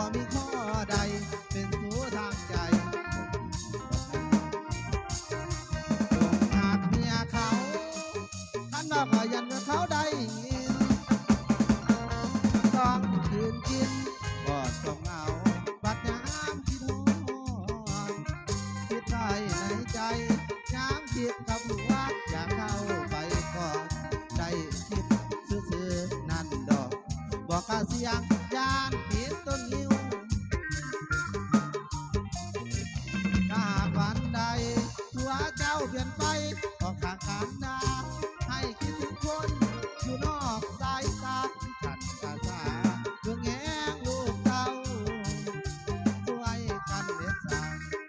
บ่มีข้อใดเป็นสู้ทางใจจงหากเมียเขาท่านบอกว่ายันว่าเขาได้ยินต้องคืนกินก็ต้องเอาบัดน้ำที่ทอนคิดไว้ในใจย้ำคิดกับหัวอยากเข้าไปก่อนได้คิดซื่อๆนั่นดอกบอกกะเสียงยานผิดต้นนิ้วถ้าวันใดหัวเจ้าเปลี่ยนไปออกทางการนาให้คิดถึงคนอยู่นอกสายตาขัดตาสาเพื่อแง่ลูกเต้าช่วยกันเด็ดสา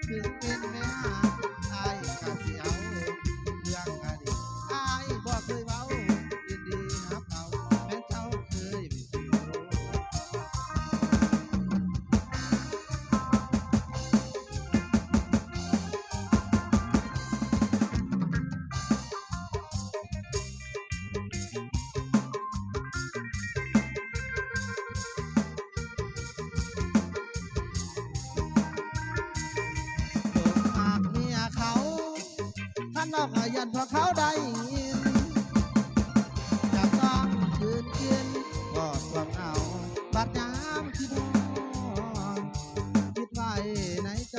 ถึงเป็นแม่ไอ้กะเสียวเรื่องอดีตไอ้บอกเคยเว้ายินดีนับเอาแม้เจ้าเคยมีสิรู้หากเมียเขาท่านบอกว่ายันพอเขาได้ยินจะต้องคืนกินก็ความเอาบัดย้ำที่นอนคิดไว้ในใจ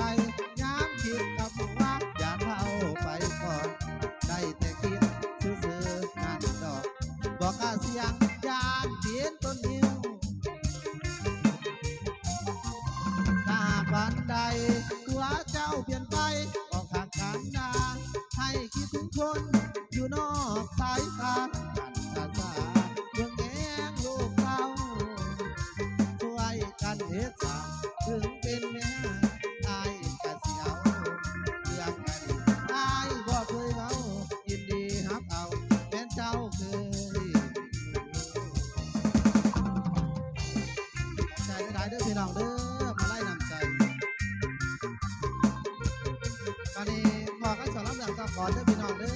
ย้ำคิดกับว่าอย่าเข้าไปก่อนได้แต่คิดซื่อๆนั่นดอกบอกกะเสียงยานเปลี่ยนต้นนิ้วถ้าวันใดหัวเจ้าเปลี่ยนไปออกทางการนาให้คิดถึงคนอยู่นอกสายตากันตาสาเรื่องแง่งลูกเต้าช่วยกันเฮ็ดสามถึงเป็นแม่ไอ้กะเสียวเรื่องอดีตไอ้บ่เคยเว้ายินดีฮับเอาแม้เจ้าเคยใจได้เด้อพี่น้องเด้อมาไล่นำใจตอนนี้พอกันสอนรับอย่างต่อก่อนเด้อพี่น้องเด้อ